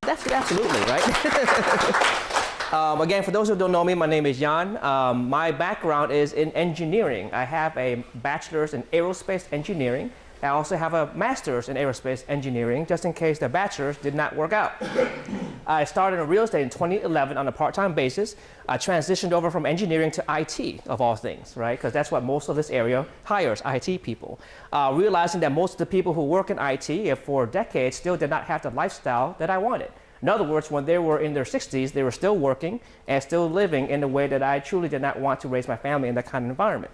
Absolutely, right? Again, for those who don't know me, my name is Jan. My background is in engineering. I have a bachelor's in aerospace engineering. I also have a master's in aerospace engineering, just in case the bachelor's did not work out. I started in real estate in 2011 on a part-time basis. I transitioned over from engineering to IT, of all things, right? Because that's what most of this area hires, IT people. Realizing that most of the people who work in IT for decades still did not have the lifestyle that I wanted. In other words, when they were in their 60s, they were still working and still living in a way that I truly did not want to raise my family in that kind of environment.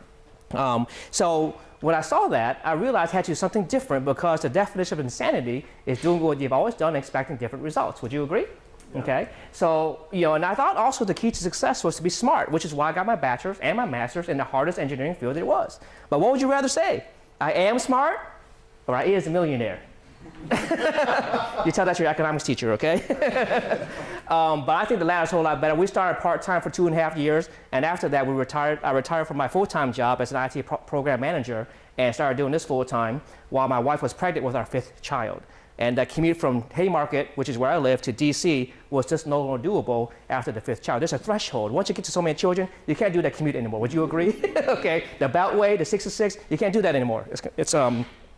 So when I saw that, I realized I had to do something different, because the definition of insanity is doing what you've always done and expecting different results. Would you agree? Yeah. Okay. So, and I thought also the key to success was to be smart, which is why I got my bachelor's and my master's in the hardest engineering field there was. But what would you rather say? I am smart, or I is a millionaire? You tell that to your economics teacher, okay? But I think the latter is a whole lot better. We started part-time for 2.5 years, and after that I retired from my full-time job as an IT program manager and started doing this full-time while my wife was pregnant with our 5th child. And that commute from Haymarket, which is where I live, to DC was just no longer doable after the 5th child. There's a threshold. Once you get to so many children, you can't do that commute anymore. Would you agree? Okay, the Beltway, the 66, you can't do that anymore.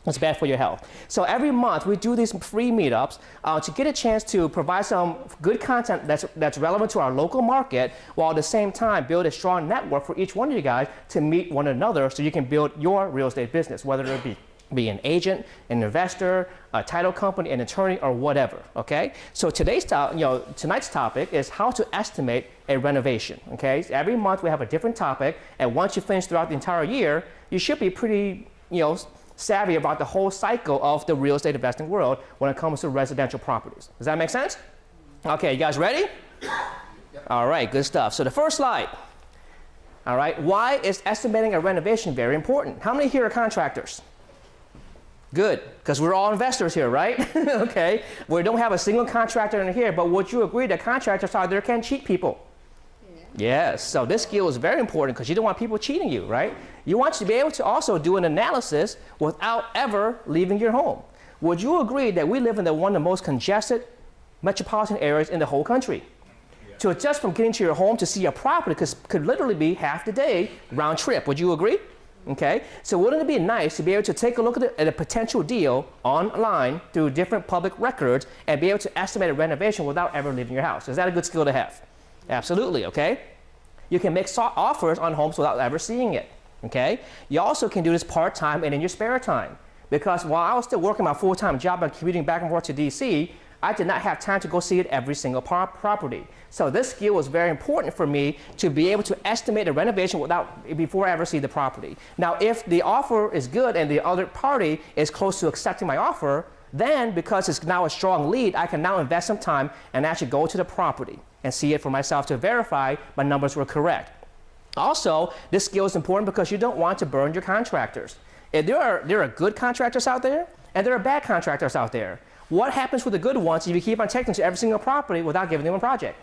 It's bad for your health. So every month we do these free meetups to get a chance to provide some good content that's relevant to our local market, while at the same time build a strong network for each one of you guys to meet one another so you can build your real estate business, whether it be an agent, an investor, a title company, an attorney, or whatever, okay? So tonight's topic is how to estimate a renovation, okay? So every month we have a different topic, and once you finish throughout the entire year, you should be pretty, savvy about the whole cycle of the real estate investing world when it comes to residential properties. Does that make sense? Okay, you guys ready? Yep. All right, good stuff. So the first slide. All right, why is estimating a renovation very important? How many here are contractors? Good, because we're all investors here, right? Okay, we don't have a single contractor in here, but would you agree that contractors out there can cheat people? Yes, so this skill is very important because you don't want people cheating you, right? You want to be able to also do an analysis without ever leaving your home. Would you agree that we live in one of the most congested metropolitan areas in the whole country? Yeah. So just from getting to your home to see a property could literally be half the day round trip. Would you agree? Okay, so wouldn't it be nice to be able to take a look at a potential deal online through different public records and be able to estimate a renovation without ever leaving your house? Is that a good skill to have? Absolutely, okay? You can make offers on homes without ever seeing it, okay? You also can do this part-time and in your spare time, because while I was still working my full-time job and commuting back and forth to DC, I did not have time to go see it every single property. So this skill was very important for me to be able to estimate a renovation before I ever see the property. Now, if the offer is good and the other party is close to accepting my offer, then because it's now a strong lead, I can now invest some time and actually go to the property and see it for myself to verify my numbers were correct. Also, this skill is important because you don't want to burn your contractors. If there are good contractors out there and there are bad contractors out there. What happens with the good ones if you keep on taking them to every single property without giving them a project?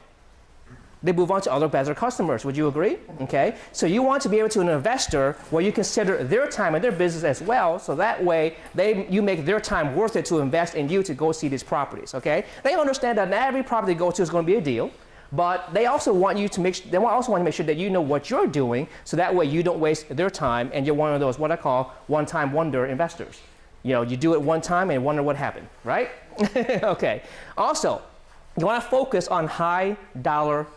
They move on to other better customers. Would you agree? Okay. So you want to be able to an investor where you consider their time and their business as well, so that way you make their time worth it to invest in you to go see these properties. Okay. They understand that not every property they go to is going to be a deal, but they also want you to make sure that you know what you're doing, so that way you don't waste their time and you're one of those what I call one-time wonder investors. You do it one time and wonder what happened, right? Okay. Also, you want to focus on high value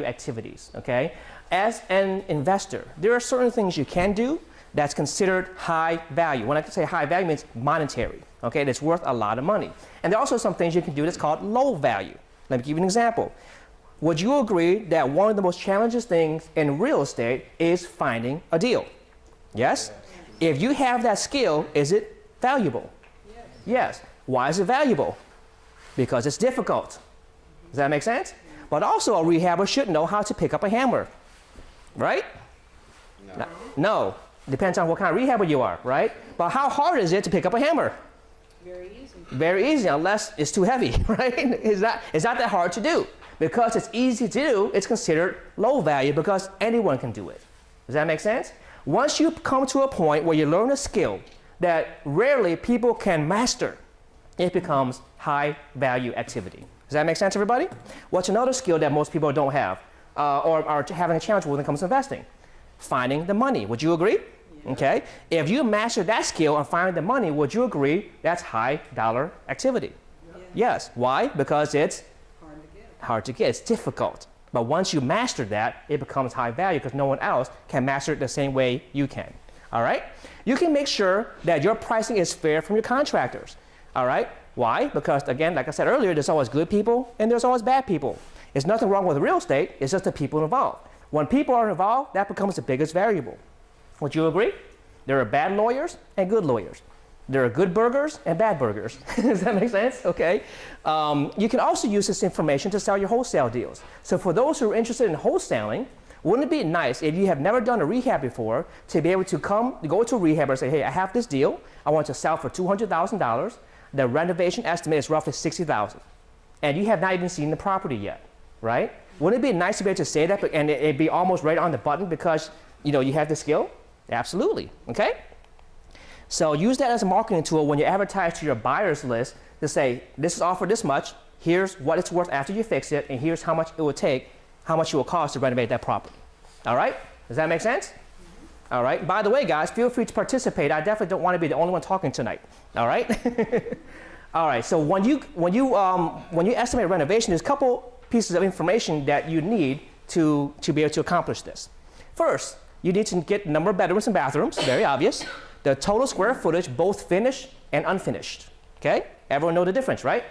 activities, okay? As an investor, there are certain things you can do that's considered high value. When I say high value, it means monetary, okay? That's worth a lot of money. And there are also some things you can do that's called low value. Let me give you an example. Would you agree that one of the most challenging things in real estate is finding a deal? Yes? If you have that skill, is it valuable? Yes. Why is it valuable? Because it's difficult. Does that make sense? But also a rehabber should know how to pick up a hammer, right? No. Depends on what kind of rehabber you are, right? But how hard is it to pick up a hammer? Very easy. Very easy, unless it's too heavy, right? It's not that hard to do. Because it's easy to do, it's considered low value because anyone can do it. Does that make sense? Once you come to a point where you learn a skill that rarely people can master, it becomes high value activity. Does that make sense, everybody? What's another skill that most people don't have or are having a challenge with when it comes to investing? Finding the money. Would you agree? Yeah. Okay. If you master that skill on finding the money, would you agree that's high dollar activity? Yeah. Yes. Why? Because it's hard to get. It's difficult. But once you master that, it becomes high value because no one else can master it the same way you can. All right? You can make sure that your pricing is fair from your contractors. All right? Why? Because, again, like I said earlier, there's always good people and there's always bad people. There's nothing wrong with real estate. It's just the people involved. When people are involved, that becomes the biggest variable. Would you agree? There are bad lawyers and good lawyers. There are good burgers and bad burgers. Does that make sense? Okay. You can also use this information to sell your wholesale deals. So for those who are interested in wholesaling, wouldn't it be nice if you have never done a rehab before to be able to go to a rehabber and say, hey, I have this deal. I want to sell for $200,000. The renovation estimate is roughly $60,000. And you have not even seen the property yet, right? Wouldn't it be nice to be able to say that and it'd be almost right on the button because you have the skill? Absolutely, okay? So use that as a marketing tool when you advertise to your buyers list to say, this is offered this much, here's what it's worth after you fix it, and here's how much it would take, how much it will cost to renovate that property. All right? Does that make sense? Mm-hmm. All right. By the way, guys, feel free to participate. I definitely don't want to be the only one talking tonight. All right? All right. So when you estimate renovation, there's a couple pieces of information that you need to be able to accomplish this. First, you need to get the number of bedrooms and bathrooms, very obvious. The total square footage, both finished and unfinished. Okay? Everyone know the difference, right?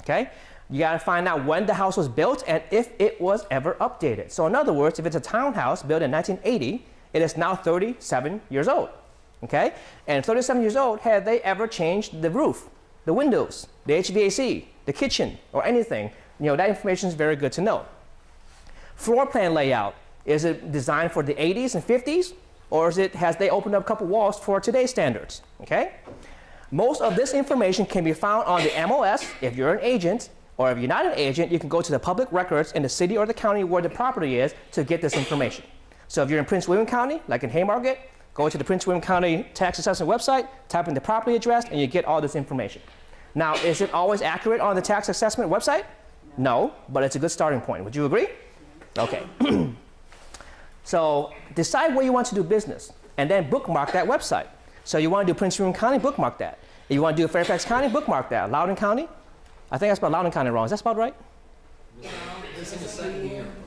Okay? You got to find out when the house was built and if it was ever updated. So in other words, if it's a townhouse built in 1980, it is now 37 years old. Okay? And 37 years old, have they ever changed the roof, the windows, the HVAC, the kitchen, or anything? That information is very good to know. Floor plan layout. Is it designed for the 80s and 50s? Or has they opened up a couple walls for today's standards? Okay? Most of this information can be found on the MLS if you're an agent, or if you're not an agent, you can go to the public records in the city or the county where the property is to get this information. So if you're in Prince William County, like in Haymarket, go to the Prince William County Tax Assessment website, type in the property address, and you get all this information. Now, is it always accurate on the tax assessment website? No, but it's a good starting point. Would you agree? Okay. So decide where you want to do business, and then bookmark that website. So you want to do Prince William County, bookmark that. If you want to do Fairfax County, bookmark that. Loudoun County, I think I spelled Loudoun County wrong. Is that spelled right? No.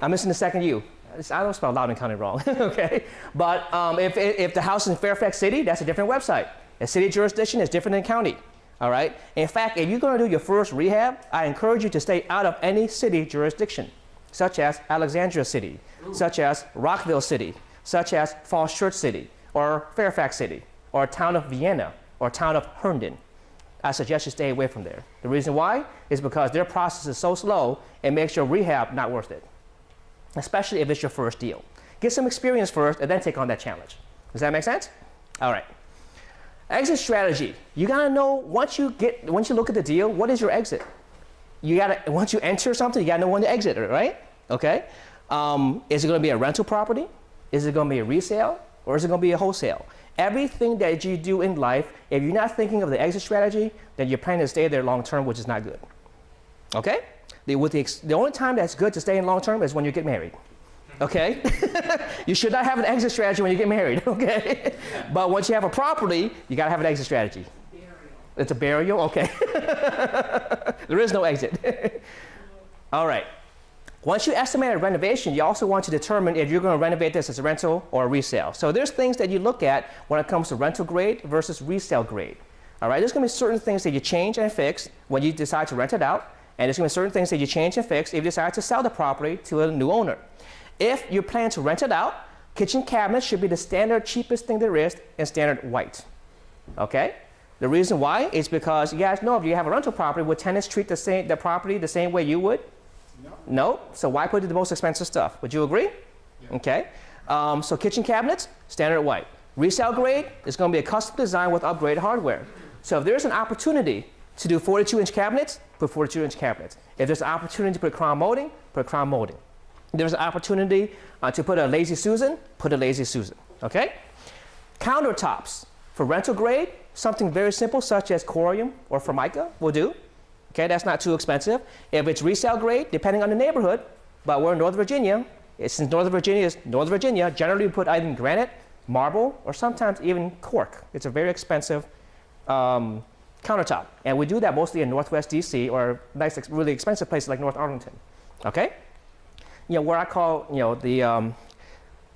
I'm missing the second U. I don't spell Loudoun County wrong, okay? But if the house is in Fairfax City, that's a different website. A city jurisdiction is different than county, all right? In fact, if you're going to do your first rehab, I encourage you to stay out of any city jurisdiction, such as Alexandria City, such as Rockville City, such as Falls Church City, or Fairfax City, or town of Vienna, or town of Herndon. I suggest you stay away from there. The reason why is because their process is so slow, it makes your rehab not worth it, especially if it's your first deal. Get some experience first, and then take on that challenge. Does that make sense? All right. Exit strategy. You gotta know once you look at the deal, what is your exit? Once you enter something, you gotta know when to exit it, right? Okay. Is it gonna be a rental property? Is it gonna be a resale? Or is it gonna be a wholesale? Everything that you do in life, if you're not thinking of the exit strategy, then you're planning to stay there long term, which is not good. Okay? The only time that's good to stay in long term is when you get married. Okay? You should not have an exit strategy when you get married, okay? But once you have a property, you gotta have an exit strategy. Burial. It's a burial? Okay. There is no exit. All right. Once you estimate a renovation, you also want to determine if you're going to renovate this as a rental or a resale. So there's things that you look at when it comes to rental grade versus resale grade. All right, there's going to be certain things that you change and fix when you decide to rent it out, and there's going to be certain things that you change and fix if you decide to sell the property to a new owner. If you plan to rent it out, kitchen cabinets should be the standard cheapest thing there is in standard white. Okay? The reason why is because you guys know if you have a rental property, would tenants treat the property the same way you would? No. So why put in the most expensive stuff? Would you agree? Yeah. Okay. So kitchen cabinets, standard white. Resale grade is going to be a custom design with upgraded hardware. So if there's an opportunity to do 42-inch cabinets, put 42-inch cabinets. If there's an opportunity to put crown molding, put crown molding. If there's an opportunity to put a Lazy Susan, put a Lazy Susan. Okay? Countertops for rental grade, something very simple such as corium or formica will do. Okay, that's not too expensive. If it's resale grade, depending on the neighborhood, but we're in Northern Virginia, since Northern Virginia is Northern Virginia, generally we put either granite, marble, or sometimes even cork. It's a very expensive countertop. And we do that mostly in Northwest DC or nice, really expensive places like North Arlington. Okay? You know, where I call, you know,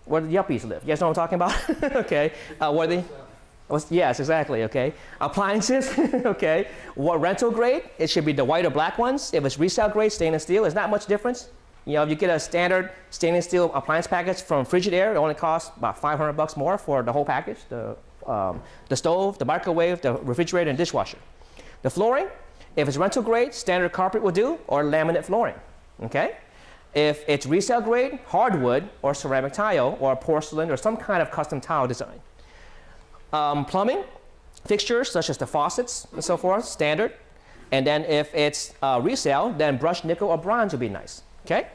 where the yuppies live. You guys know what I'm talking about? Okay. Yes, exactly, okay. Appliances, okay. What rental grade? It should be the white or black ones. If it's resale grade, stainless steel, there's not much difference. You know, if you get a standard stainless steel appliance package from Frigidaire, it only costs about $500 more for the whole package, the stove, the microwave, the refrigerator, and dishwasher. The flooring, if it's rental grade, standard carpet will do, or laminate flooring, okay? If it's resale grade, hardwood, or ceramic tile, or porcelain, or some kind of custom tile design. Plumbing, fixtures such as the faucets and so forth, standard. And then if it's resale, then brushed nickel or bronze would be nice, okay?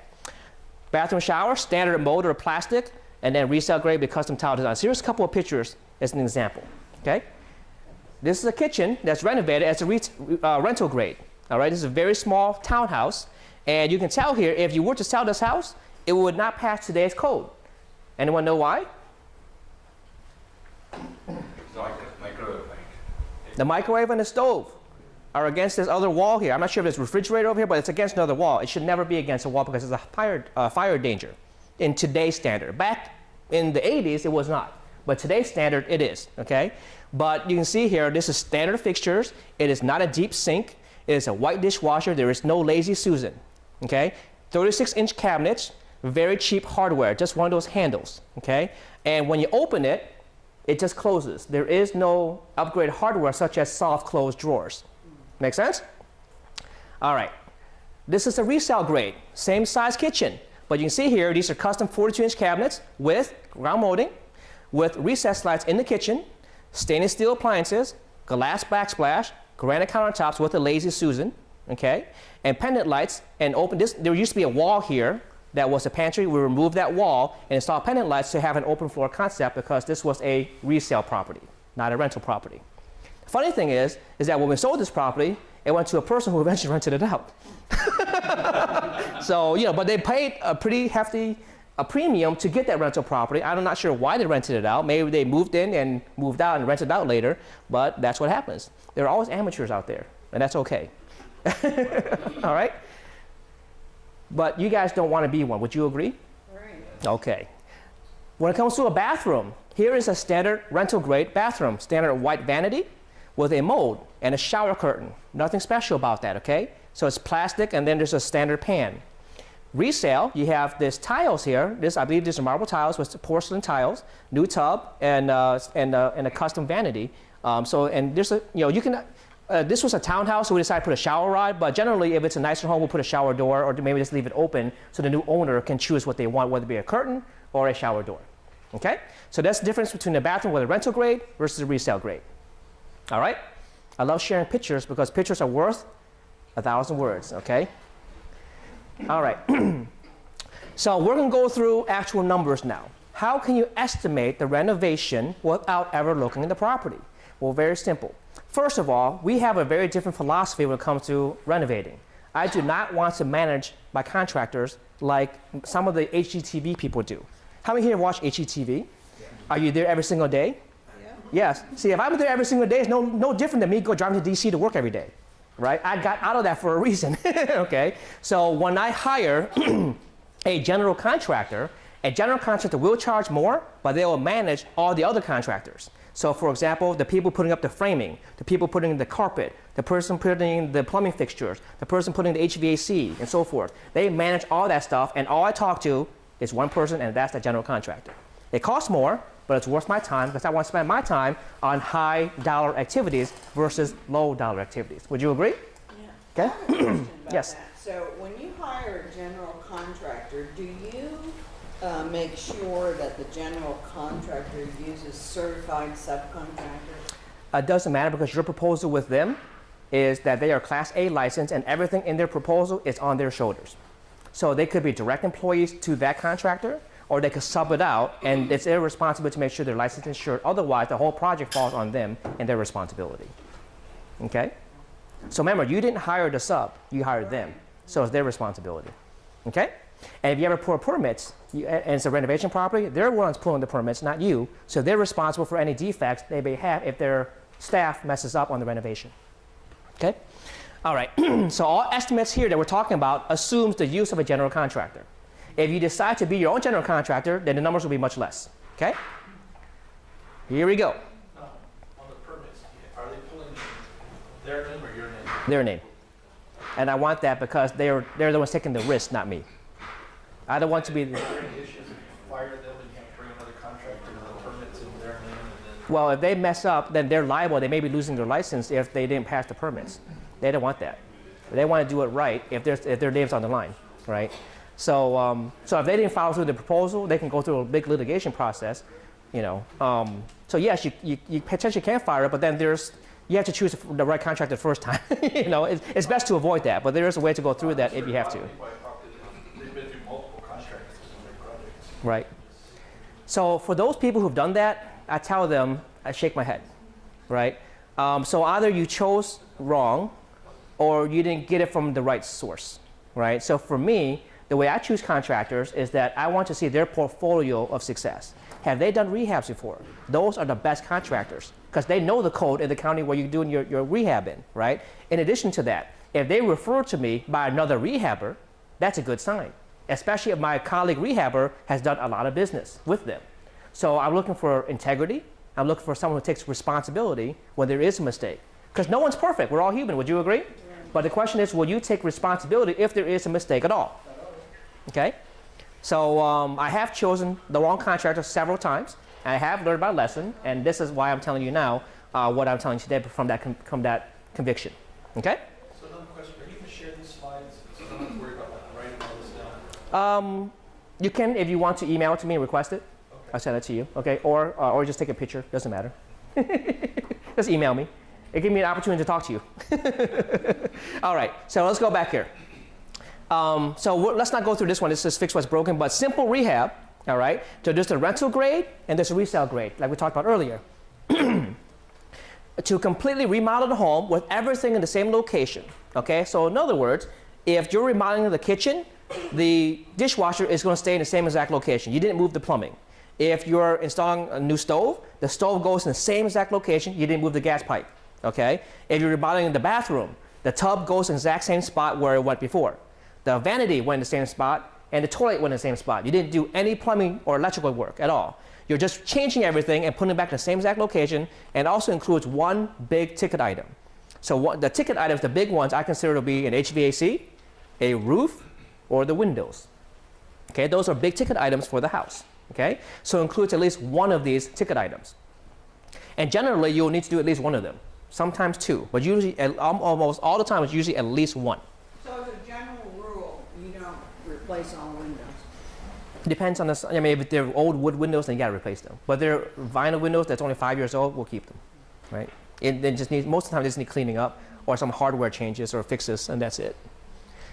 Bathroom shower, standard mold or plastic, and then resale grade with custom tile design. So here's a couple of pictures as an example, okay? This is a kitchen that's renovated as a rental grade, all right? This is a very small townhouse, and you can tell here, if you were to sell this house, it would not pass today's code. Anyone know why? The microwave and the stove are against this other wall here. I'm not sure if there's a refrigerator over here, but it's against another wall. It should never be against a wall because there's a fire danger in today's standard. Back in the 80s, it was not. But today's standard, it is, okay? But you can see here, this is standard fixtures. It is not a deep sink. It is a white dishwasher. There is no Lazy Susan, okay? 36-inch cabinets, very cheap hardware, just one of those handles, okay? And when you open it, it just closes. There is no upgrade hardware such as soft close drawers. Make sense? All right. This is a resale grade, same size kitchen. But you can see here, these are custom 42-inch cabinets with ground molding, with recessed lights in the kitchen, stainless steel appliances, glass backsplash, granite countertops with a Lazy Susan, okay? And pendant lights, and open this. There used to be a wall here that was a pantry. We removed that wall and installed pendant lights to have an open floor concept because this was a resale property, not a rental property. The funny thing is that when we sold this property, it went to a person who eventually rented it out. So, you know, but they paid a pretty hefty premium to get that rental property. I'm not sure why they rented it out. Maybe they moved in and moved out and rented it out later, but that's what happens. There are always amateurs out there, and that's okay. All right? But you guys don't want to be one. Would you agree? Right. Okay. When it comes to a bathroom, here is a standard rental grade bathroom. Standard white vanity with a mold and a shower curtain. Nothing special about that, okay? So it's plastic, and then there's a standard pan. Resale, you have this tiles here. This, I believe these are marble tiles with porcelain tiles, new tub, and a custom vanity. And there's a, you know, you can, this was a townhouse, so we decided to put a shower rod, but generally if it's a nicer home, we'll put a shower door or maybe just leave it open so the new owner can choose what they want, whether it be a curtain or a shower door, okay? So that's the difference between the bathroom with a rental grade versus a resale grade, all right? I love sharing pictures because pictures are worth 1,000 words, okay? All right, so we're gonna go through actual numbers now. How can you estimate the renovation without ever looking at the property? Well, very simple. First of all, we have a very different philosophy when it comes to renovating. I do not want to manage my contractors like some of the HGTV people do. How many here watch HGTV? Yeah. Are you there every single day? Yeah. Yes. See, if I'm there every single day, it's no different than me driving to DC to work every day, right? I got out of that for a reason, okay? So when I hire a general contractor will charge more, but they will manage all the other contractors. So for example, the people putting up the framing, the people putting in the carpet, the person putting in the plumbing fixtures, the person putting the HVAC, and so forth. They manage all that stuff, and all I talk to is one person, and that's the general contractor. It costs more, but it's worth my time because I want to spend my time on high dollar activities versus low dollar activities. Would you agree? Yeah. Okay? I have a question about yes. that. So when you hire a general contractor, do you make sure that the general contractor uses certified subcontractors? It doesn't matter because your proposal with them is that they are Class A licensed and everything in their proposal is on their shoulders. So they could be direct employees to that contractor, or they could sub it out, and it's their responsibility to make sure they're licensed and insured. Otherwise, the whole project falls on them and their responsibility. Okay? So remember, you didn't hire the sub, you hired them. So it's their responsibility, okay? And if you ever pull permits, and it's a renovation property, they're the ones pulling the permits, not you. So they're responsible for any defects they may have if their staff messes up on the renovation, okay? All right, so all estimates here that we're talking about assumes the use of a general contractor. If you decide to be your own general contractor, then the numbers will be much less, okay? Here we go. On the permits, are they pulling their name or your name? Their name. And I want that because they're the ones taking the risk, not me. I don't want to be. Are there any issues if you fire them and you have to bring another contractor with the permits in their name and then? Well, if they mess up, then they're liable. They may be losing their license if they didn't pass the permits. They don't want that. They want to do it right if their name's on the line, right? So, so if they didn't follow through the proposal, they can go through a big litigation process, you know. So yes, you potentially can fire it, but then you have to choose the right contractor the first time. You know, it's best to avoid that, but there is a way to go through that if you have to. They've been through multiple contractors on their projects. Right. So for those people who've done that, I tell them, I shake my head, right? So either you chose wrong or you didn't get it from the right source, right? So for me, the way I choose contractors is that I want to see their portfolio of success. Have they done rehabs before? Those are the best contractors because they know the code in the county where you're doing your rehab in, right? In addition to that, if they refer to me by another rehabber, that's a good sign, especially if my colleague rehabber has done a lot of business with them. So I'm looking for integrity. I'm looking for someone who takes responsibility when there is a mistake. Because no one's perfect. We're all human. Would you agree? Yeah. But the question is, will you take responsibility if there is a mistake at all? Okay? So I have chosen the wrong contractor several times. And I have learned my lesson. And this is why I'm telling you now what I'm telling you today from that conviction. Okay? So another question. Are you going to share these slides so I don't have to worry about like, writing all this down? You can, if you want to email it to me and request it. Okay. I'll send it to you. Okay? Or just take a picture. Doesn't matter. Just email me. It gives me an opportunity to talk to you. All right, so let's go back here. So let's not go through this one. This is fix what's broken, but simple rehab, all right? So there's the rental grade and there's a resale grade, like we talked about earlier. To completely remodel the home with everything in the same location, okay? So in other words, if you're remodeling the kitchen, the dishwasher is going to stay in the same exact location. You didn't move the plumbing. If you're installing a new stove, the stove goes in the same exact location. You didn't move the gas pipe. Okay? If you're remodeling the bathroom, the tub goes in the exact same spot where it went before. The vanity went in the same spot, and the toilet went in the same spot. You didn't do any plumbing or electrical work at all. You're just changing everything and putting it back in the same exact location, and also includes one big ticket item. So the ticket items, the big ones, I consider to be an HVAC, a roof, or the windows. Okay? Those are big ticket items for the house. Okay? So it includes at least one of these ticket items. And generally, you'll need to do at least one of them. Sometimes two, but usually, almost all the time, it's usually at least one. So as a general rule, you don't replace all windows? Depends on the, I mean, if they're old wood windows, then you gotta replace them. But they're vinyl windows that's only 5 years old, we'll keep them, right? They just need, most of the time, they just need cleaning up or some hardware changes or fixes, and that's it.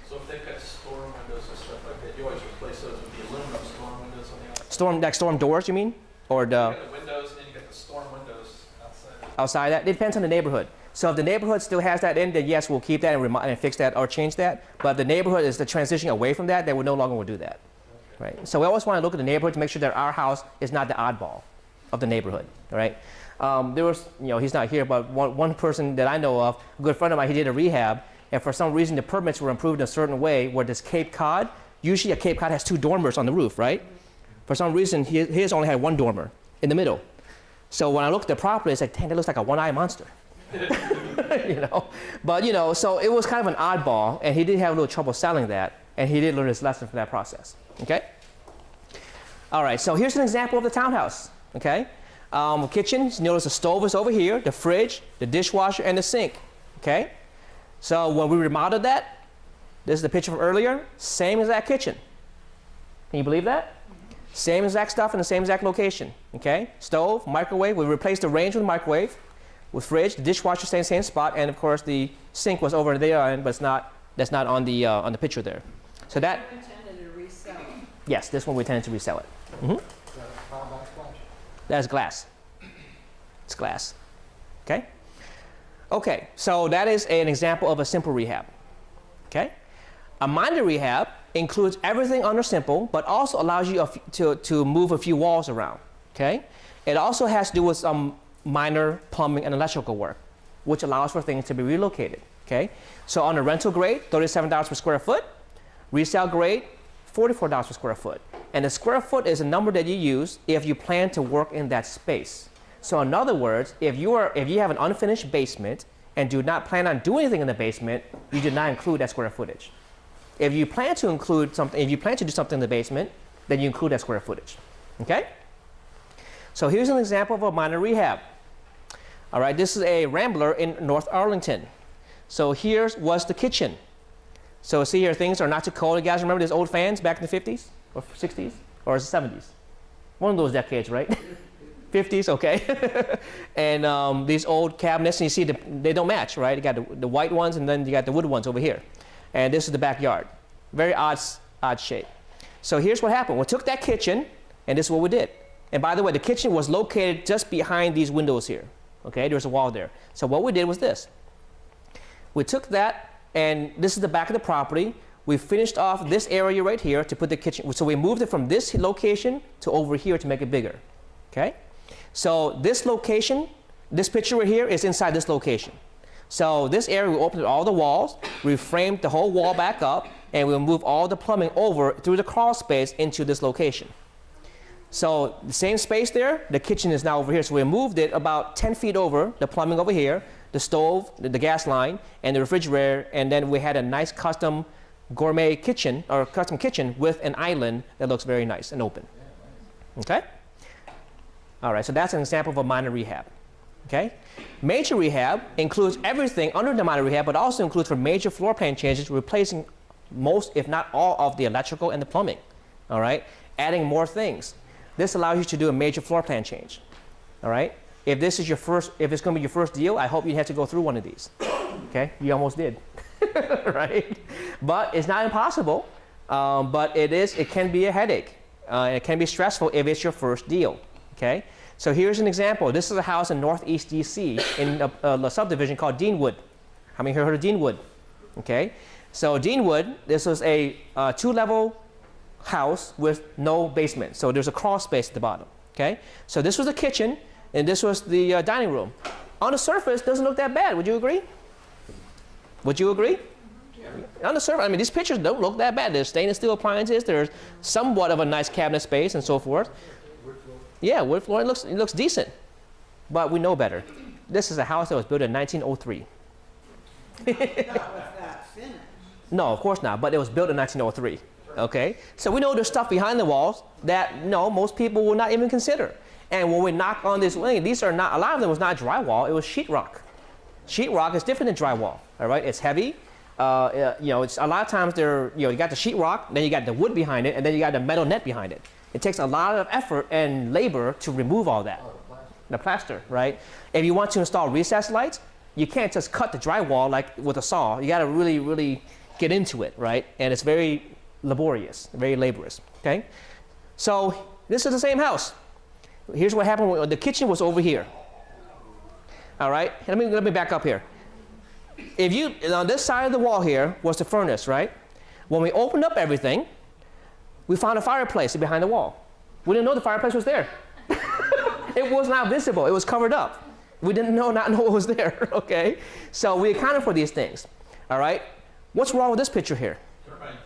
So if they've got storm windows and stuff like that, you always replace those with the aluminum storm windows on the outside? Like storm doors, you mean? Or the... You got the windows and then you got the storm windows outside. Outside that? It depends on the neighborhood. So if the neighborhood still has that in, then yes, we'll keep that and fix that or change that. But if the neighborhood is the transition away from that, then we no longer will do that. Okay. Right? So we always want to look at the neighborhood to make sure that our house is not the oddball of the neighborhood. Right? There was, you know, he's not here, but one person that I know of, a good friend of mine, he did a rehab, and for some reason the permits were improved in a certain way where this Cape Cod, usually a Cape Cod has 2 dormers on the roof, right? For some reason, his only had 1 dormer in the middle. So when I looked at the property, it's like, dang, that looks like a one-eyed monster. You know? But, you know, so it was kind of an oddball, and he did have a little trouble selling that, and he did learn his lesson from that process, okay? All right, so here's an example of the townhouse, okay? Kitchen, notice the stove is over here, the fridge, the dishwasher, and the sink, okay? So when we remodeled that, this is the picture from earlier, same exact kitchen. Can you believe that? Same exact stuff in the same exact location, okay? Stove, microwave, we replaced the range with microwave, with fridge, the dishwasher stayed in the same spot, and of course the sink was over there, but that's not on the picture there. So that. You intended to resell it? Yes, this one we intended to resell it. Mm-hmm. That's glass. It's glass. Okay. Okay, so that is an example of a simple rehab. Okay? A minor rehab includes everything under simple, but also allows you to move a few walls around. Okay? It also has to do with some minor plumbing and electrical work, which allows for things to be relocated. Okay? So on the rental grade, $37 per square foot. Resale grade, $44 per square foot. And the square foot is a number that you use if you plan to work in that space. So in other words, if you have an unfinished basement and do not plan on doing anything in the basement, you do not include that square footage. If you plan to include something, if you plan to do something in the basement, then you include that square footage. Okay? So here's an example of a minor rehab. All right, this is a Rambler in North Arlington. So here was the kitchen. So see here, things are not too cold. You guys remember these old fans back in the 50s or 60s or 70s? One of those decades, right? 50s, okay. And these old cabinets, and you see they don't match, right? You got the white ones, and then you got the wood ones over here. And this is the backyard. Very odd shape. So here's what happened. We took that kitchen, and this is what we did. And by the way, the kitchen was located just behind these windows here. Okay, there's a wall there. So what we did was this. We took that, and this is the back of the property. We finished off this area right here to put the kitchen. So we moved it from this location to over here to make it bigger. Okay? So this location, this picture right here is inside this location. So this area, we opened all the walls, we framed the whole wall back up, and we'll move all the plumbing over through the crawl space into this location. So the same space there, the kitchen is now over here. So we moved it about 10 feet over, the plumbing over here, the stove, the gas line, and the refrigerator, and then we had a nice custom gourmet kitchen, or custom kitchen with an island that looks very nice and open. Okay? All right, so that's an example of a minor rehab. Okay? Major rehab includes everything under the minor rehab, but also includes for major floor plan changes, replacing most, if not all, of the electrical and the plumbing. All right? Adding more things. This allows you to do a major floor plan change. All right? If this is your first, if it's going to be your first deal, I hope you have to go through one of these. Okay? You almost did. Right? But it's not impossible. But it can be a headache. It can be stressful if it's your first deal. Okay? So here's an example. This is a house in Northeast DC in a subdivision called Deanwood. How many here heard of Deanwood? Okay? So Deanwood, this was a two-level house with no basement. So there's a crawl space at the bottom. Okay? So this was the kitchen, and this was the dining room. On the surface, doesn't look that bad. Would you agree? Would you agree? Yeah. On the surface, I mean, these pictures don't look that bad. There's stainless steel appliances. There's somewhat of a nice cabinet space and so forth. Yeah, wood floor, it looks decent. But we know better. This is a house that was built in 1903. Not with that finish. No, of course not, but it was built in 1903. Okay? So we know there's stuff behind the walls that, no, most people will not even consider. And when we knock on this wing, these are not, a lot of them was not drywall, it was sheetrock. Sheetrock is different than drywall, all right? It's heavy. You know, it's a lot of times they're, you know, you got the sheetrock, then you got the wood behind it, and then you got the metal net behind it. It takes a lot of effort and labor to remove all that. The plaster, right? If you want to install recessed lights, you can't just cut the drywall like with a saw. You got to really, really get into it, right? And it's very laborious, very laborious, okay? So this is the same house. Here's what happened when the kitchen was over here. All right, let me back up here. If you, on this side of the wall here was the furnace, right? When we opened up everything, we found a fireplace behind the wall. We didn't know the fireplace was there. It was not visible, it was covered up. We didn't not know it was there, okay? So we accounted for these things, all right? What's wrong with this picture here? Termites.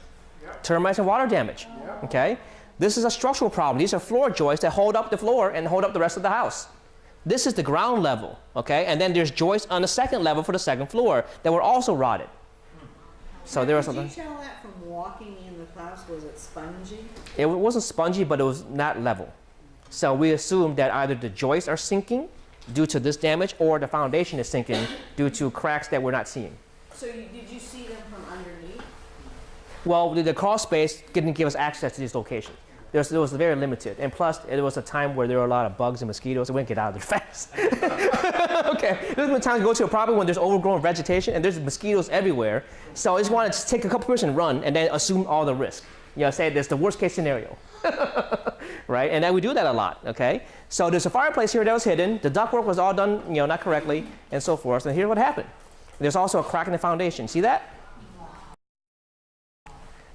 Yep. Termites and water damage, Yep. okay? This is a structural problem. These are floor joists that hold up the floor and hold up the rest of the house. This is the ground level, okay? And then there's joists on the second level for the second floor that were also rotted. So there was something. Did you tell that from walking in the class? Was it spongy? It wasn't spongy, but it was not level. So we assumed that either the joists are sinking due to this damage or the foundation is sinking due to cracks that we're not seeing. So did you see them from underneath? Well, the crawl space didn't give us access to these locations. It was very limited. And plus, it was a time where there were a lot of bugs and mosquitoes, so we didn't get out of there fast. Okay, there's been times you go to a property when there's overgrown vegetation and there's mosquitoes everywhere. So I just wanted to take a couple minutes and run and then assume all the risk. You know, say that's the worst case scenario. right? And then we do that a lot, okay? So there's a fireplace here that was hidden. The ductwork was all done, not correctly, and so forth. And here's what happened. There's also a crack in the foundation. See that?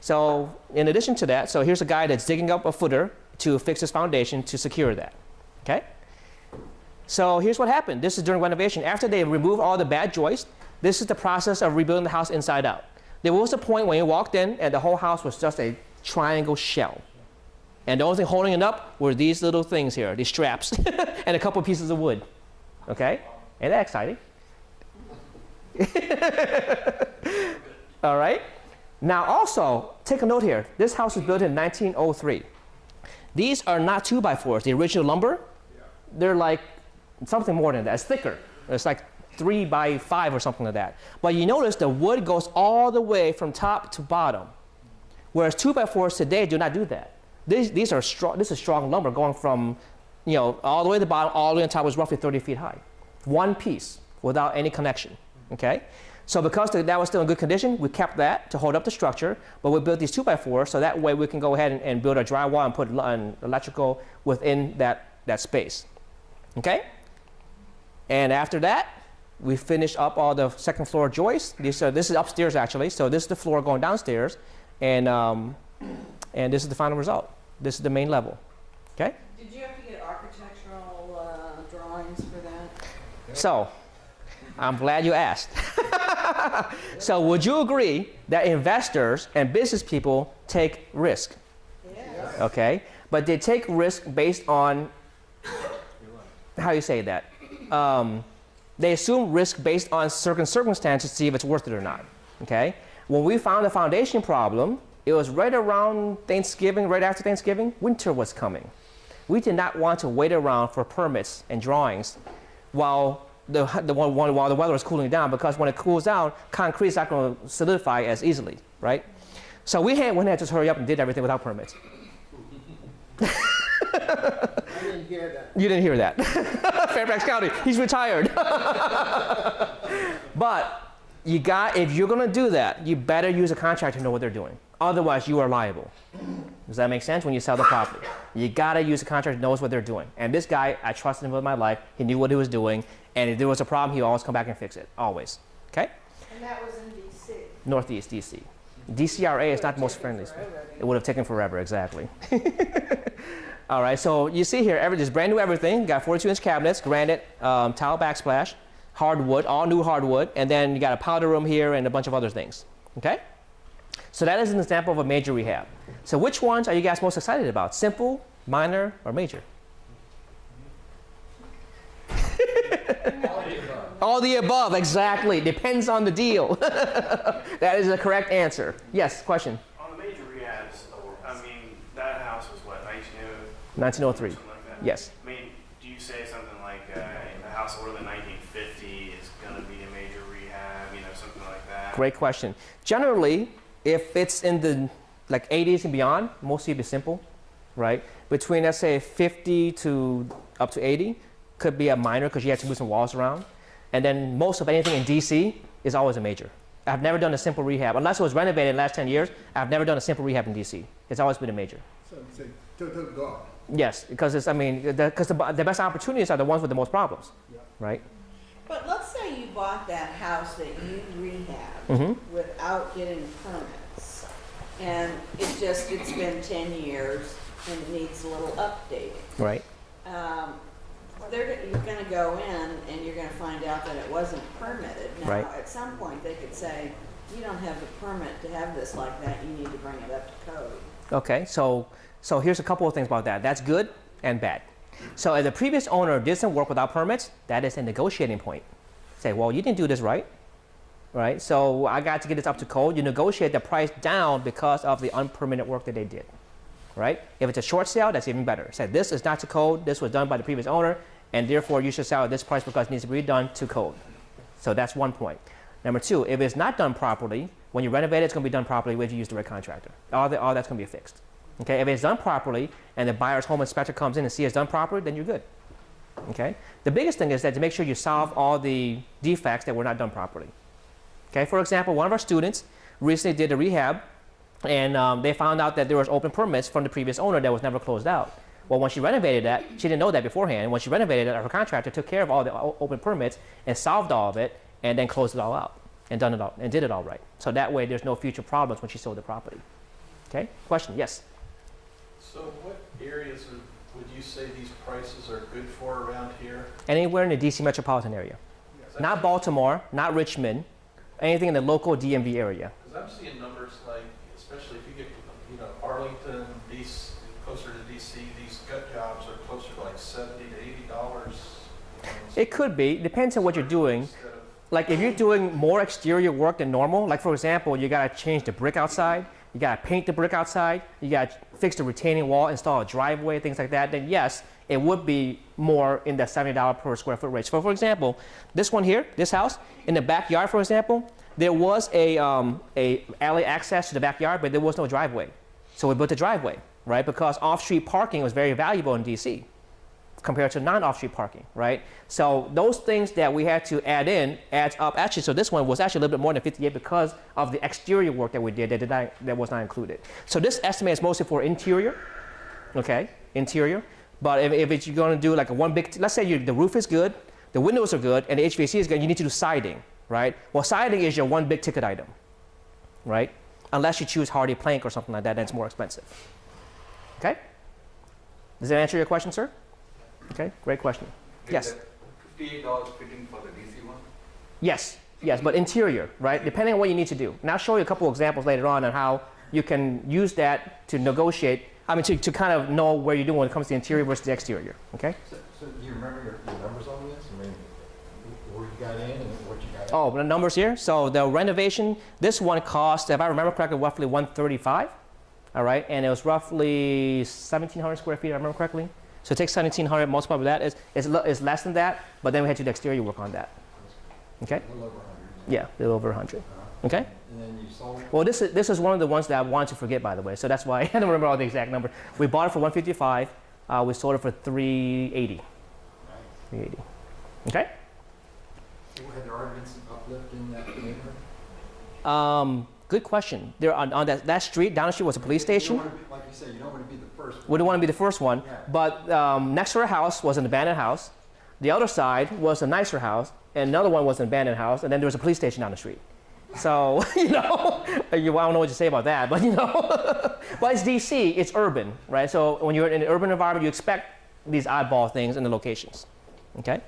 So in addition to that, so here's a guy that's digging up a footer to fix his foundation to secure that, okay? So here's what happened. This is during renovation. After they removed all the bad joists, this is the process of rebuilding the house inside out. There was a point when you walked in and the whole house was just a triangle shell. And the only thing holding it up were these little things here, these straps, and a couple pieces of wood, okay? Ain't that exciting? All right? Now also, take a note here. This house was built in 1903. These are not 2x4s, the original lumber. They're like something more than that. It's thicker. It's like 3x5 or something like that. But you notice the wood goes all the way from top to bottom. Whereas 2x4s today do not do that. These are strong, this is strong lumber going from, all the way to the bottom, all the way on top was roughly 30 feet high. One piece without any connection, okay? So because that was still in good condition, we kept that to hold up the structure, but we built these 2x4s so that way we can go ahead and build our drywall and put an electrical within that space, okay? And after that, we finished up all the second floor joists. This is upstairs actually, so this is the floor going downstairs, and this is the final result. This is the main level, okay? Did you have to get architectural drawings for that? So, I'm glad you asked. So would you agree that investors and business people take risk? Yes. Okay, but they take risk based on, how you say that? They assume risk based on certain circumstances to see if it's worth it or not, okay? When we found the foundation problem, it was right around Thanksgiving, right after Thanksgiving, winter was coming. We did not want to wait around for permits and drawings while the weather was cooling down, because when it cools down, concrete is not going to solidify as easily, right? So we had to just hurry up and did everything without permits. I didn't hear that. You didn't hear that. Fairfax County, he's retired. But if you're going to do that, you better use a contractor to know what they're doing. Otherwise, you are liable. Does that make sense? When you sell the property, you got to use a contractor who knows what they're doing. And this guy, I trusted him with my life. He knew what he was doing. And if there was a problem, he'd always come back and fix it. Always. Okay? And that was in D.C. Northeast DC. DCRA is not the most friendly. It would have taken forever, exactly. All right, so you see here, this brand new everything. Got 42-inch cabinets, granite, tile backsplash, hardwood, all new hardwood, and then you got a powder room here and a bunch of other things. Okay? So that is an example of a major rehab. So which ones are you guys most excited about? Simple, minor, or major? All the above, exactly. Depends on the deal. That is the correct answer. Yes, question? On the major rehabs, I mean, that house was what, 1903. something like that? Yes. I mean, do you say something like a house older than 1950 is going to be a major rehab, something like that? Great question. Generally, if it's in the 80s and beyond, mostly it'd be simple, right? Between, let's say, 50 to up to 80 could be a minor because you have to move some walls around. And then most of anything in DC is always a major. I've never done a simple rehab. Unless it was renovated in the last 10 years, I've never done a simple rehab in DC. It's always been a major. So say total gone. Yes, because the best opportunities are the ones with the most problems, Yeah. right? But let's say you bought that house that you rehabbed without getting permits, and it's been 10 years and it needs a little updating. Right. You're going to go in and you're going to find out that it wasn't permitted. Now, Right. at some point, they could say, you don't have the permit to have this like that. You need to bring it up to code. Okay, so here's a couple of things about that. That's good and bad. So if the previous owner did some work without permits, that is a negotiating point. Say, well, you didn't do this right, right? So I got to get this up to code. You negotiate the price down because of the unpermitted work that they did, right? If it's a short sale, that's even better. Say, this is not to code. This was done by the previous owner, and therefore you should sell at this price because it needs to be done to code. So that's one point. Number two, if it's not done properly, when you renovate it, it's going to be done properly if you use the right contractor. All that's going to be fixed. Okay, if it's done properly and the buyer's home inspector comes in and sees it's done properly, then you're good. Okay, the biggest thing is that to make sure you solve all the defects that were not done properly. Okay, for example, one of our students recently did a rehab, and they found out that there was open permits from the previous owner that was never closed out. Well, when she renovated that, she didn't know that beforehand. When she renovated it, her contractor took care of all the open permits and solved all of it, and then closed it all out and done it all and did it all right. So that way, there's no future problems when she sold the property. Okay? Question? Yes. So what areas would you say these prices are good for around here? Anywhere in the DC metropolitan area. Yes. Not Baltimore, not Richmond, anything in the local DMV area. Because I'm seeing numbers like, especially if you get, you know, Arlington, DC, closer to DC, these gut jobs are closer to like $70 to $80. It could be. Depends on what you're doing. Like if you're doing more exterior work than normal, like for example, you gotta change the brick outside, you gotta paint the brick outside, you gotta fix the retaining wall, install a driveway, things like that, then yes, it would be more in that $70 per square foot range. So for example, this one here, this house, in the backyard, for example, there was a alley access to the backyard, but there was no driveway. So we built a driveway, right? Because off-street parking was very valuable in DC compared to non-off-street parking, right? So those things that we had to add in adds up. Actually, so this one was actually a little bit more than 58 because of the exterior work that we did that was not included. So this estimate is mostly for interior, okay, interior. But if you're going to do like a one big, let's say the roof is good, the windows are good, and the HVAC is good, you need to do siding, right? Well, siding is your one big ticket item, right? Unless you choose hardy plank or something like that, then it's more expensive. Okay? Does that answer your question, sir? Okay, great question. Yes? $58 fitting for the DC one? Yes, yes, but interior, right? Depending on what you need to do. And I'll show you a couple examples later on how you can use that to negotiate, to kind of know where you're doing when it comes to interior versus the exterior, okay? So do you remember your numbers on this? I mean, where you got in and what you got Oh, the numbers here. So the renovation, this one cost, if I remember correctly, roughly $135, all right? And it was roughly 1,700 square feet, if I remember correctly. So take 1,700, multiply by that, it's less than that, but then we had to do the exterior work on that. Okay? A little over 100. Yeah, a little over 100. Okay? And then you sold it? Well, this is one of the ones that I wanted to forget, by the way. So that's why I don't remember all the exact number. We bought it for $155. We sold it for $380. $380. Okay? Had there already been some uplift in that neighborhood? Good question. There on that street, down the street was a police station. You don't want to be, like you said, you don't want to be the first. We didn't want to be the first one, Yeah. but next to our house was an abandoned house. The other side was a nicer house, and another one was an abandoned house, and then there was a police station down the street. So, I don't know what to say about that, but but it's DC, it's urban, right? So when you're in an urban environment, you expect these oddball things in the locations, okay?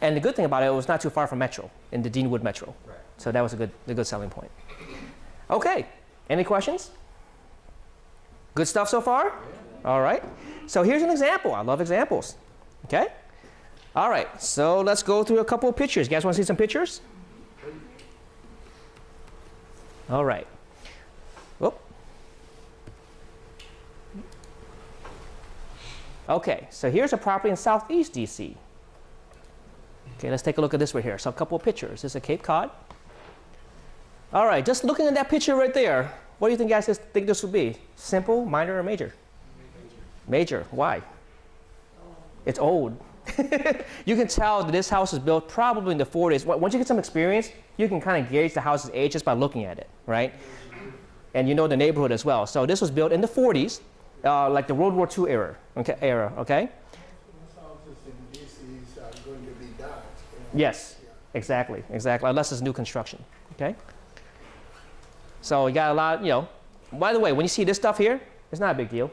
And the good thing about it was not too far from Metro, in the Deanwood Metro. Right. So that was a good selling point. Okay, any questions? Good stuff so far? Yeah. All right, so here's an example. I love examples, okay? All right, so let's go through a couple of pictures. You guys want to see some pictures? All right. Whoop. Okay, so here's a property in Southeast DC. Okay, let's take a look at this right here. So a couple of pictures. This is a Cape Cod. All right, just looking at that picture right there, what do you think guys think this would be? Simple, minor, or major? Major. Why? It's old. You can tell that this house was built probably in the 40s. Once you get some experience, you can kind of gauge the house's age just by looking at it, right? And you know the neighborhood as well. So this was built in the 40s, like the World War II era, okay? Most houses in DC are going to be dark. Yes, exactly, unless it's new construction, okay? So you got a lot, by the way, when you see this stuff here, it's not a big deal,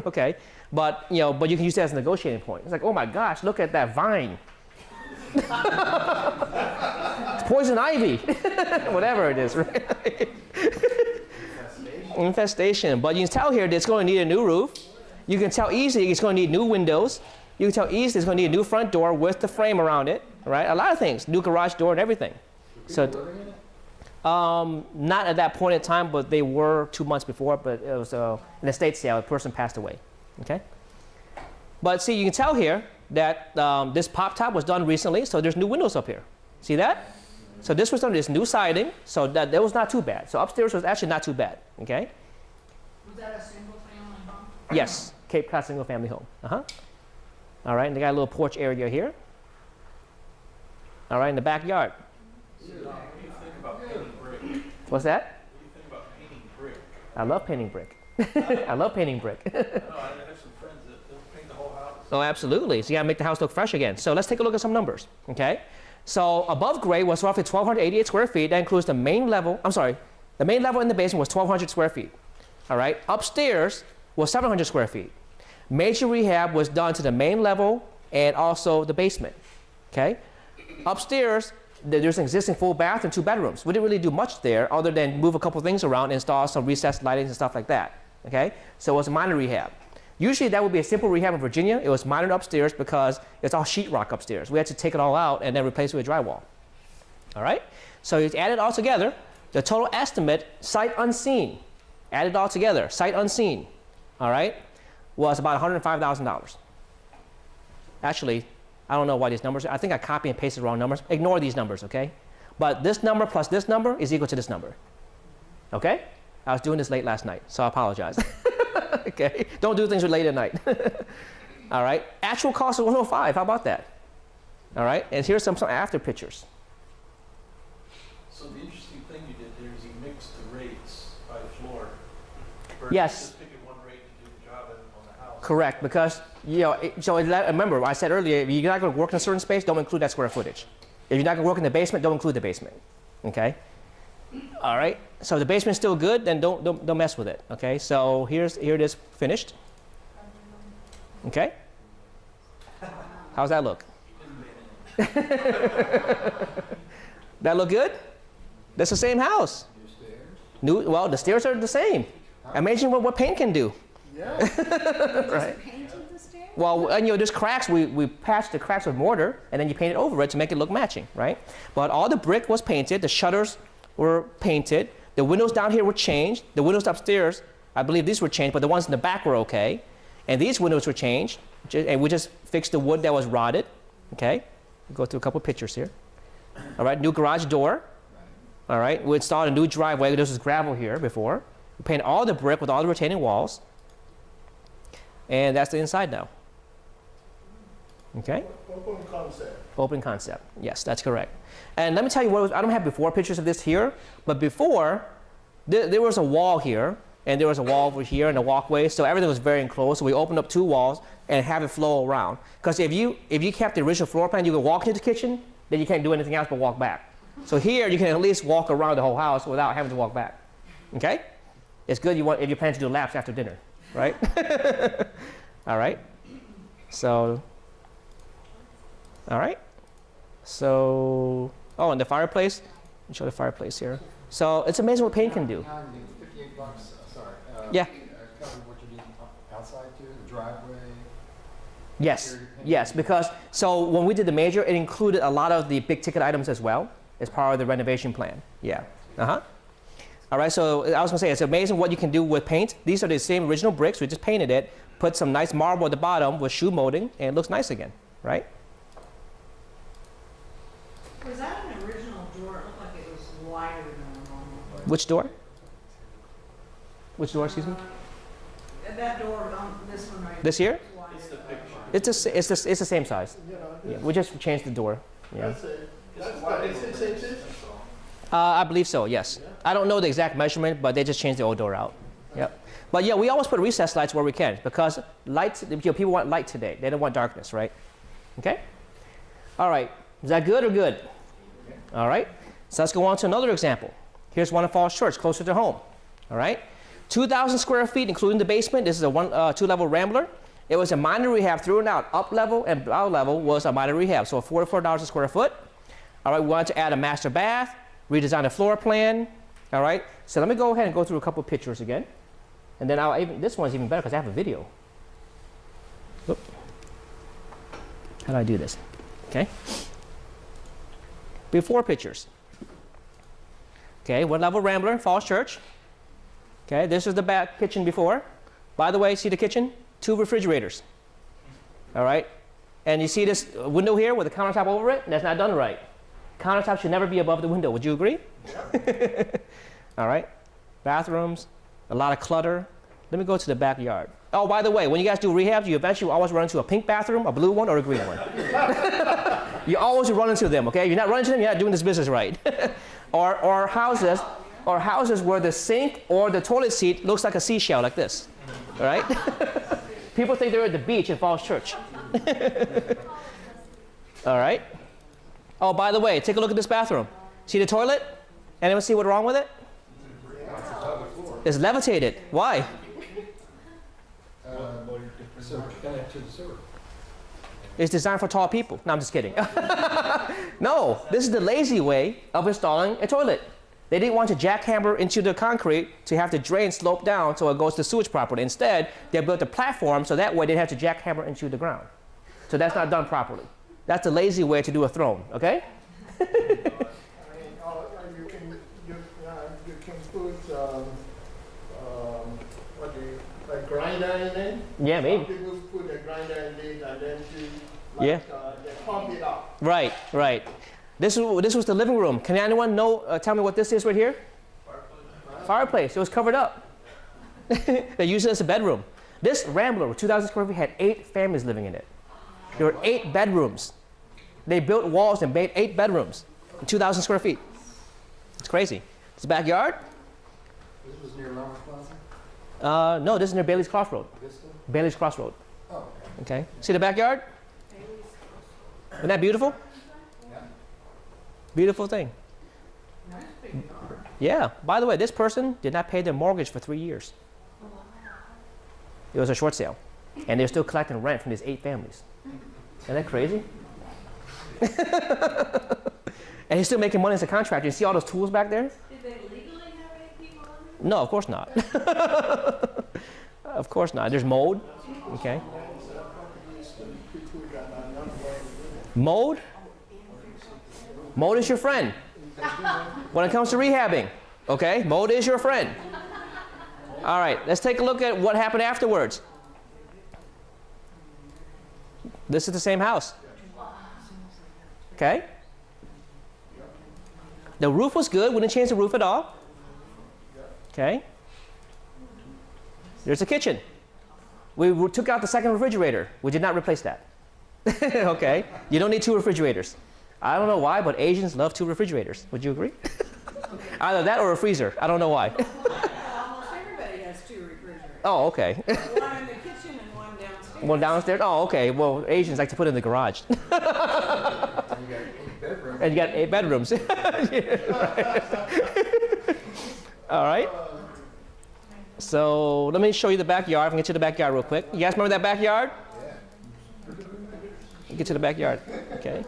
okay? But you can use that as a negotiating point. It's like, oh my gosh, look at that vine. It's poison ivy, whatever it is, right? Infestation. But you can tell here that it's going to need a new roof. You can tell easily it's going to need new windows. You can tell easily it's going to need a new front door with the frame around it, right? A lot of things, new garage door and everything. So, not at that point in time, but they were 2 months before, but it was an estate sale, a person passed away, okay? But see, you can tell here that this pop top was done recently, so there's new windows up here. See that? So this was done, this new siding, so that was not too bad. So upstairs was actually not too bad, okay? Was that a single family home? Yes, Cape Cod single family home, All right, and they got a little porch area here. All right, in the backyard. What do you think about painting brick? What's that? What do you think about painting brick? I love painting brick. I love painting brick. I have some friends that Oh, absolutely. So you gotta make the house look fresh again. So let's take a look at some numbers, okay? So above grade was roughly 1,288 square feet. That includes the main level, the main level in the basement was 1,200 square feet, all right? Upstairs was 700 square feet. Major rehab was done to the main level and also the basement, okay? Upstairs, there's an existing full bath and 2 bedrooms. We didn't really do much there other than move a couple things around, install some recessed lighting and stuff like that, okay? So it was a minor rehab. Usually that would be a simple rehab in Virginia. It was minor upstairs because it's all sheetrock upstairs. We had to take it all out and then replace it with drywall. All right? So you add it all together. The total estimate, sight unseen, add it all together, sight unseen, all right, was about $105,000. Actually, I don't know why these numbers, I think I copy and pasted the wrong numbers. Ignore these numbers, okay? But this number plus this number is equal to this number. Okay? I was doing this late last night, so I apologize. Okay? Don't do things late at night. All right? Actual cost of 105. How about that? All right? And here's some after pictures. So the interesting thing you did there is you mixed the rates by floor. versus Yes. Just picking one rate to do the job on the house. Correct, because, you know, remember, I said earlier, if you're not going to work in a certain space, don't include that square footage. If you're not going to work in the basement, don't include the basement. Okay? All right? So if the basement's still good, then don't mess with it. Okay? So here it is finished. Okay? How's that look? That look good? That's the same house. Well, the stairs are the same. Imagine what paint can do. Yeah. Right? Painted the stairs? Well, and, you know, there's cracks. We patched the cracks with mortar, and then you paint it over it to make it look matching, right? But all the brick was painted. The shutters were painted. The windows down here were changed. The windows upstairs, I believe these were changed, but the ones in the back were okay. And these windows were changed, and we just fixed the wood that was rotted. Okay? We'll go through a couple pictures here. All right, new garage door. All right, we installed a new driveway. This was gravel here before. We painted all the brick with all the retaining walls. And that's the inside now. Okay? Open concept. Open concept. Yes, that's correct. And let me tell you what, I don't have before pictures of this here, but before, there was a wall here, and there was a wall over here and a walkway, so everything was very enclosed. So we opened up 2 walls and have it flow around. Because if you kept the original floor plan, you could walk into the kitchen, then you can't do anything else but walk back. So here, you can at least walk around the whole house without having to walk back. Okay? It's good if you plan to do laps after dinner, right? All right? So, all right? So, oh, and the fireplace. Let me show the fireplace here. So it's amazing what paint can do. $58, sorry. Yeah. Cover what you need outside too, the driveway. Yes, yes, because so when we did the major, it included a lot of the big ticket items as well as part of the renovation plan. Yeah. Uh-huh. All right, so I was gonna say, it's amazing what you can do with paint. These are the same original bricks. We just painted it, put some nice marble at the bottom with shoe molding, and it looks nice again, right? Was that an original door? It looked like it was wider than a normal door. Which door? Which door, excuse me? That door on this one right This here? is wider. It's the picture. It's the same size. You know, Yeah, we just changed the door. Yeah. that's it. It's That's wide 36 open. inches? That's all. I believe so, yes. I don't know the exact measurement, but they just changed the old door out. Yep. But yeah, we always put recessed lights where we can because lights, you know, people want light today. They don't want darkness, right? Okay? All right. Is that good or good? All right. So let's go on to another example. Here's one in Falls Church, closer to home. All right. 2,000 square feet, including the basement. This is a 2-level rambler. It was a minor rehab through and out. Up level and down level was a minor rehab, so $44 a square foot. All right, we wanted to add a master bath, redesign the floor plan. All right, so let me go ahead and go through a couple pictures again. And then this one's even better because I have a video. Oop. How do I do this? Okay. Before pictures. Okay, 1-level rambler, Falls Church. Okay, this is the back kitchen before. By the way, see the kitchen? 2 refrigerators. All right, and you see this window here with a countertop over it? That's not done right. Countertop should never be above the window. Would you agree? Yeah. All right, bathrooms, a lot of clutter. Let me go to the backyard. Oh, by the way, when you guys do rehabs, you eventually always run into a pink bathroom, a blue one, or a green one. You always run into them, okay? If you're not running into them, you're not doing this business right. or houses where the sink or the toilet seat looks like a seashell like this, all right? People think they're at the beach in Falls Church. All right. Oh, by the way, take a look at this bathroom. See the toilet? Anyone see what's wrong with it? It's levitated. Why? So connect to the sewer. It's designed for tall people. No, I'm just kidding. No, this is the lazy way of installing a toilet. They didn't want to jackhammer into the concrete to have the drain slope down so it goes to sewage properly. Instead, they built a platform so that way they have to jackhammer into the ground. So that's not done properly. That's the lazy way to do a throne, okay? I mean, you can put, what do you, a grinder in it? Yeah, maybe. Some people put a grinder in it and then Yeah. they pump it up. Right, right. This was the living room. Can anyone know, tell me what this is right here? Fireplace. It was covered up. They used it as a bedroom. This Rambler with 2,000 square feet had 8 families living in it. There were 8 bedrooms. They built walls and made 8 bedrooms in 2,000 square feet. It's crazy. It's a backyard. This was near Lawrence Plaza? No, this is near Bailey's Crossroad. Vista? Bailey's Crossroad. Oh, Okay. See the backyard? Isn't that beautiful? yeah. Beautiful thing. Nice big yard. Yeah. By the way, this person did not pay their mortgage for 3 years. It was a short sale. And they're still collecting rent from these 8 families. Isn't that crazy? And he's still making money as a contractor. You see all those tools back there? Did they legally have 8 people on it? No, of course not. Of course not. There's mold. Okay. Mold? Mold is your friend. When it comes to rehabbing, okay? Mold is your friend. All right, let's take a look at what happened afterwards. This is the same house. Okay? The roof was good. We didn't change the roof at all. Okay? There's a kitchen. We took out the second refrigerator. We did not replace that. Okay? You don't need 2 refrigerators. I don't know why, but Asians love 2 refrigerators. Would you agree? Either that or a freezer. I don't know why. Almost everybody has 2 refrigerators. Oh, okay. One in the kitchen and one downstairs. One downstairs? Oh, okay. Well, Asians like to put it in the garage. And you got 8 bedrooms. And you got 8 bedrooms. All right. So let me show you the backyard. I can get to the backyard real quick. You guys remember that backyard? Get to the backyard. Okay.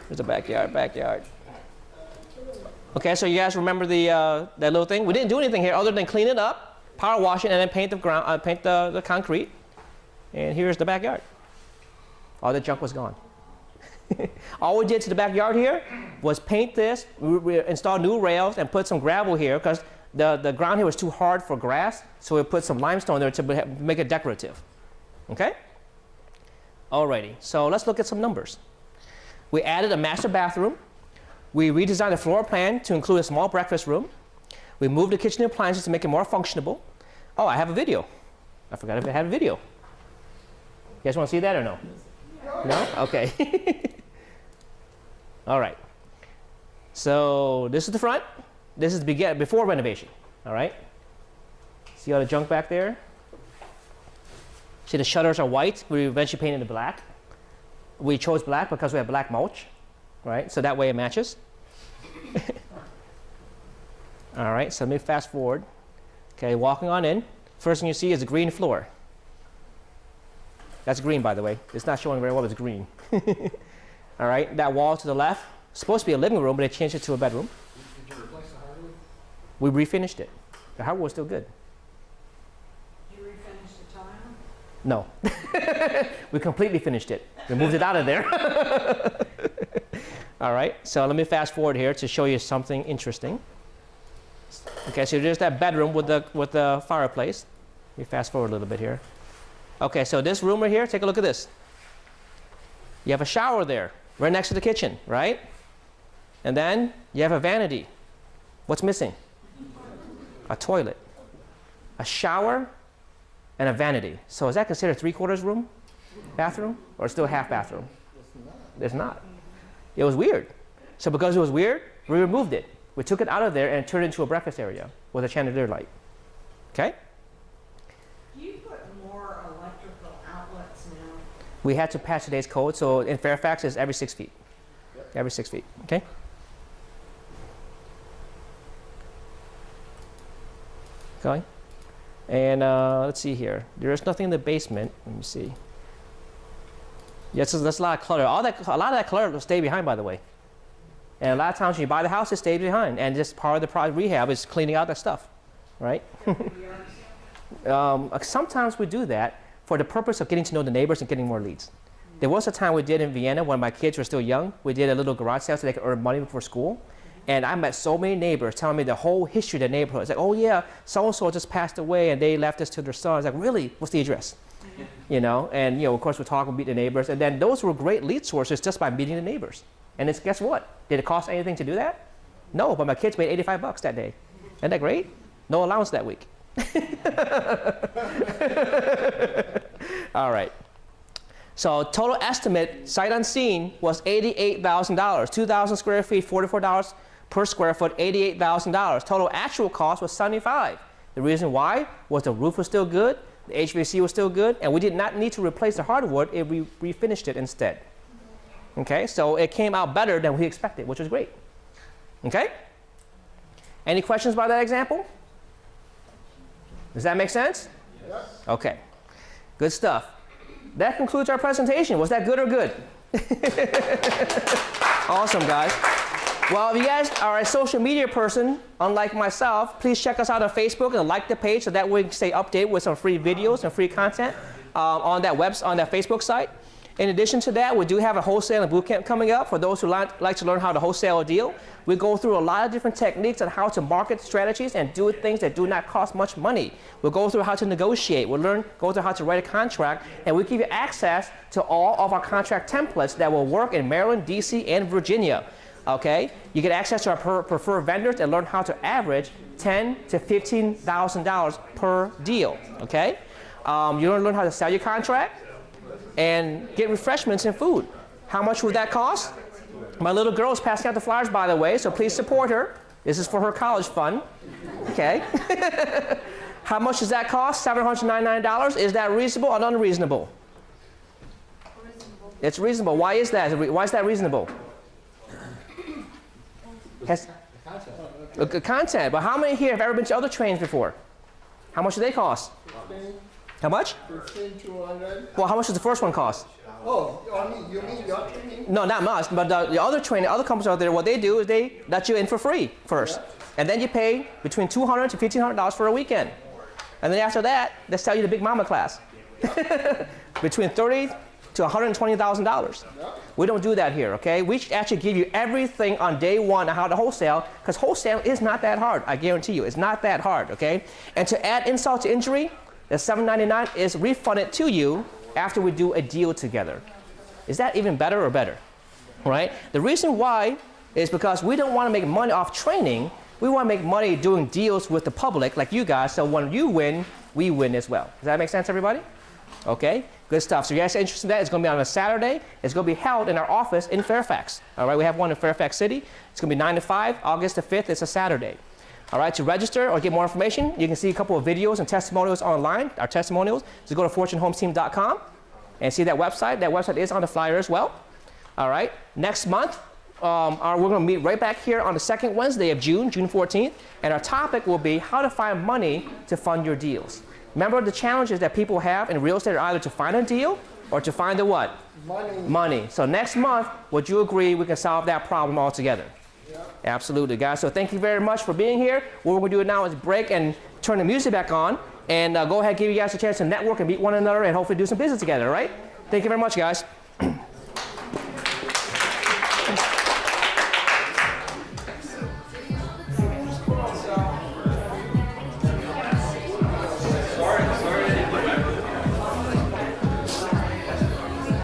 There's a backyard. Okay, so you guys remember that little thing? We didn't do anything here other than clean it up, power wash it, and then paint the ground, paint the concrete. And here's the backyard. All the junk was gone. All we did to the backyard here was paint this, we installed new rails, and put some gravel here because the ground here was too hard for grass, so we put some limestone there to make it decorative. Okay? Alrighty, so let's look at some numbers. We added a master bathroom. We redesigned the floor plan to include a small breakfast room. We moved the kitchen appliances to make it more functional. Oh, I have a video. I forgot if I had a video. You guys want to see that or no? No? Okay. All right. So this is the front. This is before renovation. All right. See all the junk back there? See the shutters are white. We eventually painted it black. We chose black because we have black mulch, right? So that way it matches. All right, so let me fast forward. Okay, walking on in. First thing you see is a green floor. That's green, by the way. It's not showing very well, it's green. All right, that wall to the left, supposed to be a living room, but they changed it to a bedroom. Did you replace the hardwood? We refinished it. The hardwood was still good. Did you refinish the tile? No. We completely finished it. We moved it out of there. All right, so let me fast forward here to show you something interesting. Okay, so there's that bedroom with the fireplace. Let me fast forward a little bit here. Okay, so this room right here, take a look at this. You have a shower there, right next to the kitchen, right? And then you have a vanity. What's missing? A toilet, a shower, and a vanity. So is that considered 3/4 room, bathroom, or still half bathroom? It's not. It was weird. So because it was weird, we removed it. We took it out of there and turned it into a breakfast area with a chandelier light. Okay? Do you put more electrical outlets now? We had to patch today's code, so in Fairfax it's every 6 feet. Every 6 feet, okay? Okay. And let's see here. There is nothing in the basement. Let me see. Yes, there's a lot of clutter. A lot of that clutter will stay behind, by the way. And a lot of times when you buy the house, it stays behind. And just part of the project rehab is cleaning out that stuff, right? Sometimes we do that for the purpose of getting to know the neighbors and getting more leads. There was a time we did in Vienna when my kids were still young. We did a little garage sale so they could earn money before school. And I met so many neighbors telling me the whole history of the neighborhood. It's like, oh yeah, so-and-so just passed away and they left this to their son. It's like, really? What's the address? You know, and of course we talk and meet the neighbors. And then those were great lead sources just by meeting the neighbors. And it's, guess what? Did it cost anything to do that? No, but my kids made $85 that day. Isn't that great? No allowance that week. All right. So total estimate, sight unseen, was $88,000. 2,000 square feet, $44 per square foot, $88,000. Total actual cost was $75,000. The reason why was the roof was still good, the HVAC was still good, and we did not need to replace the hardwood if we refinished it instead. Okay, so it came out better than we expected, which was great. Okay? Any questions about that example? Does that make sense? Yes. Okay, good stuff. That concludes our presentation. Was that good or good? Awesome, guys. Well, if you guys are a social media person, unlike myself, please check us out on Facebook and like the page so that way we can stay updated with some free videos and free content on that Facebook site. In addition to that, we do have a wholesale and boot camp coming up for those who like to learn how to wholesale a deal. We go through a lot of different techniques on how to market strategies and do things that do not cost much money. We'll go through how to negotiate. We'll go through how to write a contract, and we give you access to all of our contract templates that will work in Maryland, DC, and Virginia. Okay? You get access to our preferred vendors and learn how to average $10,000 to $15,000 per deal. Okay? You learn how to sell your contract and get refreshments and food. How much would that cost? My little girl is passing out the flyers, by the way, so please support her. This is for her college fund. Okay. How much does that cost? $799. Is that reasonable or unreasonable? Reasonable. It's reasonable. Why is that? Why is that reasonable? The content. But how many here have ever been to other trainings before? How much do they cost? 15, How much? 200. Well, how much does the first one cost? Oh, you mean your training? No, not much, but the other training, other companies out there, what they do is they let you in for free first. And then you pay between $200 to $1,500 for a weekend. And then after that, they sell you the Big Mama class. Between $30,000 to $120,000. We don't do that here, okay? We actually give you everything on day one on how to wholesale, because wholesale is not that hard, I guarantee you. It's not that hard, okay? And to add insult to injury, the $799 is refunded to you after we do a deal together. Is that even better or better? Right? The reason why is because we don't want to make money off training. We want to make money doing deals with the public like you guys, so when you win, we win as well. Does that make sense, everybody? Okay, good stuff. So you guys are interested in that? It's going to be on a Saturday. It's going to be held in our office in Fairfax. All right, we have one in Fairfax City. It's going to be 9 to 5, August the 5th. It's a Saturday. All right, to register or get more information, you can see a couple of videos and testimonials online, our testimonials. So go to fortunehomesteam.com and see that website. That website is on the flyer as well. All right, next month, we're going to meet right back here on the second Wednesday of June, June 14th, and our topic will be how to find money to fund your deals. Remember the challenges that people have in real estate are either to find a deal or to find the what? Money. Money. So next month, would you agree we can solve that problem altogether? Yeah. Absolutely, guys. So thank you very much for being here. What we're going to do now is break and turn the music back on and go ahead and give you guys a chance to network and meet one another and hopefully do some business together, all right? Thank you very much, guys.